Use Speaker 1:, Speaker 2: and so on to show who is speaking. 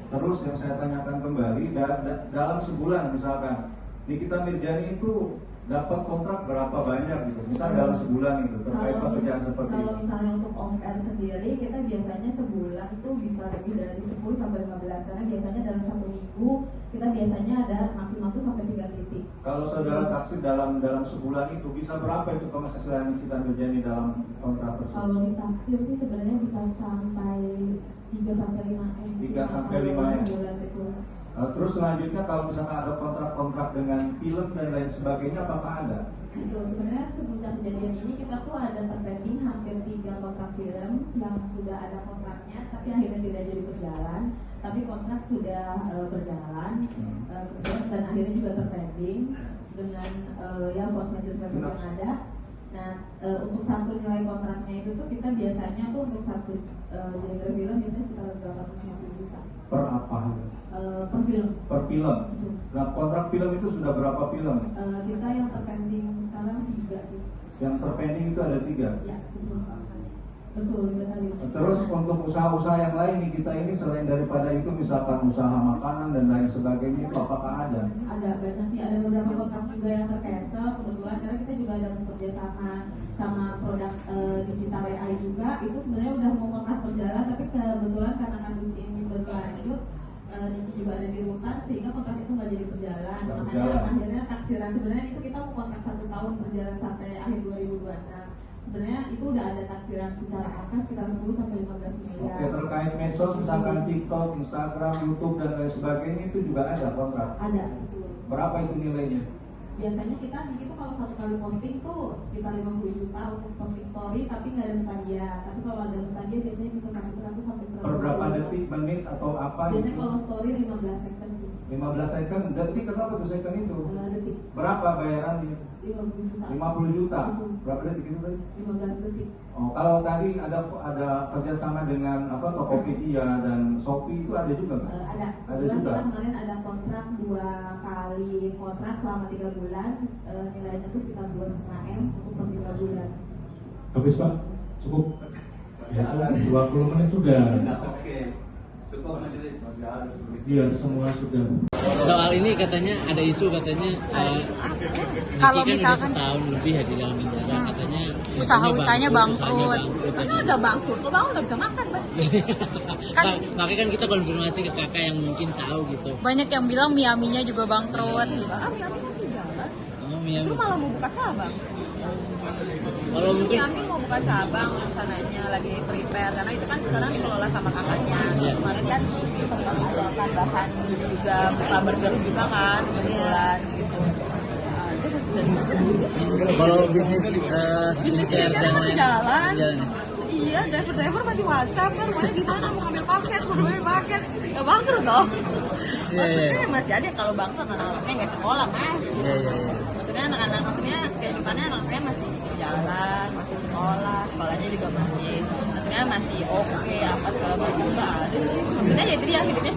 Speaker 1: Terus yang saya tanyakan kembali, dalam sebulan misalkan Nikita Mirjani itu dapat kontrak berapa banyak gitu, misal dalam sebulan itu terkait pekerjaan seperti itu.
Speaker 2: Kalau misalnya untuk on-air sendiri, kita biasanya sebulan itu bisa lebih dari 10 sampai 15, karena biasanya dalam satu minggu kita biasanya ada maksimal tuh sampai 3 titik.
Speaker 1: Kalau saudara taksir dalam sebulan itu bisa berapa itu penghasilan Nikita Mirjani dalam kontrak tersebut?
Speaker 2: Kalau ditaksir sih sebenarnya bisa sampai 3 sampai 5 M.
Speaker 1: 3 sampai 5 M.
Speaker 2: Sebulan itu.
Speaker 1: Terus selanjutnya kalau misalkan ada kontrak-kontrak dengan film dan lain sebagainya, apakah ada?
Speaker 2: Betul, sebenarnya semenjak kejadian ini kita tuh ada terpending hampir 3 kontrak film yang sudah ada kontraknya tapi akhirnya tidak jadi berjalan, tapi kontrak sudah berjalan dan akhirnya juga terpending dengan ya force majeure yang ada. Nah, untuk satu nilai kontraknya itu tuh kita biasanya tuh untuk satu genre film biasanya sekitar 850 juta.
Speaker 1: Per apa?
Speaker 2: Per film.
Speaker 1: Per film. Nah, kontrak film itu sudah berapa film?
Speaker 2: Kita yang terpending sekarang 3 sih.
Speaker 1: Yang terpending itu ada 3?
Speaker 2: Ya, betul. Betul, betul.
Speaker 1: Terus untuk usaha-usaha yang lain nih kita ini selain daripada itu misalkan usaha makanan dan lain sebagainya itu apakah ada?
Speaker 2: Ada banyak sih, ada beberapa kontrak juga yang tercancel kebetulan karena kita juga ada bekerja sama produk digital AI juga, itu sebenarnya udah mau kontrak berjalan tapi kebetulan karena kasus ini berlanjut Niki juga ada di rutan sehingga kontrak itu nggak jadi berjalan. Makanya akhirnya taksiran sebenarnya itu kita mau kontrak 1 tahun berjalan sampai akhir 2026. Sebenarnya itu udah ada taksiran secara angka sekitar 10 sampai 15 miliar.
Speaker 1: Oke, terkait medsos misalkan TikTok, Instagram, YouTube dan lain sebagainya itu juga ada kontrak?
Speaker 2: Ada, betul.
Speaker 1: Berapa itu nilainya?
Speaker 2: Biasanya kita itu kalau 1 kali posting tuh sekitar 50 juta untuk posting story tapi nggak ada muka dia. Tapi kalau ada muka dia biasanya bisa sampai 100 sampai 100.
Speaker 1: Per berapa detik, menit atau apa?
Speaker 2: Biasanya
Speaker 1: itu?
Speaker 2: kalau story 15 second sih.
Speaker 1: 15 second, detik kenapa tuh second itu?
Speaker 2: Detik.
Speaker 1: Berapa bayarannya?
Speaker 2: 50 juta.
Speaker 1: 50 juta.
Speaker 2: Betul.
Speaker 1: Berapa detik itu tadi?
Speaker 2: 15 detik.
Speaker 1: Oh, kalau tadi ada kerjasama dengan Tokopedia dan Shopee itu ada juga nggak?
Speaker 2: Ada.
Speaker 1: Ada
Speaker 2: Kebetulan
Speaker 1: juga.
Speaker 2: kita kemarin ada kontrak 2 kali kontrak selama 3 bulan. Nilainya tuh sekitar 2,5 M untuk per 3 bulan.
Speaker 3: Habis Pak, cukup. Ya, 20 menit sudah.
Speaker 1: Oke. Cukup majelis masih ada seperti
Speaker 3: Iya, semua sudah.
Speaker 4: Soal ini katanya ada isu katanya
Speaker 5: kalau
Speaker 4: Niki kan
Speaker 5: misalkan
Speaker 4: udah setahun lebih ya di dalam penjara katanya
Speaker 5: usaha-usahanya bangkrut.
Speaker 4: katanya.
Speaker 5: Udah bangkrut, lo bangun nggak bisa makan, Bas. Kan
Speaker 4: Makanya kan kita konfirmasi ke kakak yang mungkin tahu gitu.
Speaker 5: banyak yang bilang Miaminya juga bangkrut.
Speaker 6: Miami masih jalan.
Speaker 4: Oh, Miami.
Speaker 6: Lu malah mau buka cabang.
Speaker 4: Kalau mungkin
Speaker 6: Miami mau buka cabang rencananya lagi prepare karena itu kan sekarang dikelola sama kakaknya.
Speaker 4: Iya.
Speaker 6: Kemarin kan sempat ada tambahan juga buka burger juga kan kebetulan gitu. Nah, itu sudah
Speaker 4: kalau bisnis skincare dan
Speaker 6: masih
Speaker 4: lain
Speaker 6: jalan.
Speaker 4: jalan.
Speaker 6: Iya, driver masih WhatsApp kan, makanya gimana mau ngambil paket, ya bangkrut dong.
Speaker 4: Iya, iya.
Speaker 6: Maksudnya masih ada kalau bangkrut anak-anaknya nggak sekolah mas.
Speaker 4: Iya iya iya.
Speaker 6: Maksudnya anak-anak kehidupannya anaknya masih jalan, masih sekolah, sekolahnya juga masih, maksudnya masih oke apa segala macam nggak ada sih. Maksudnya ya itu dia hidupnya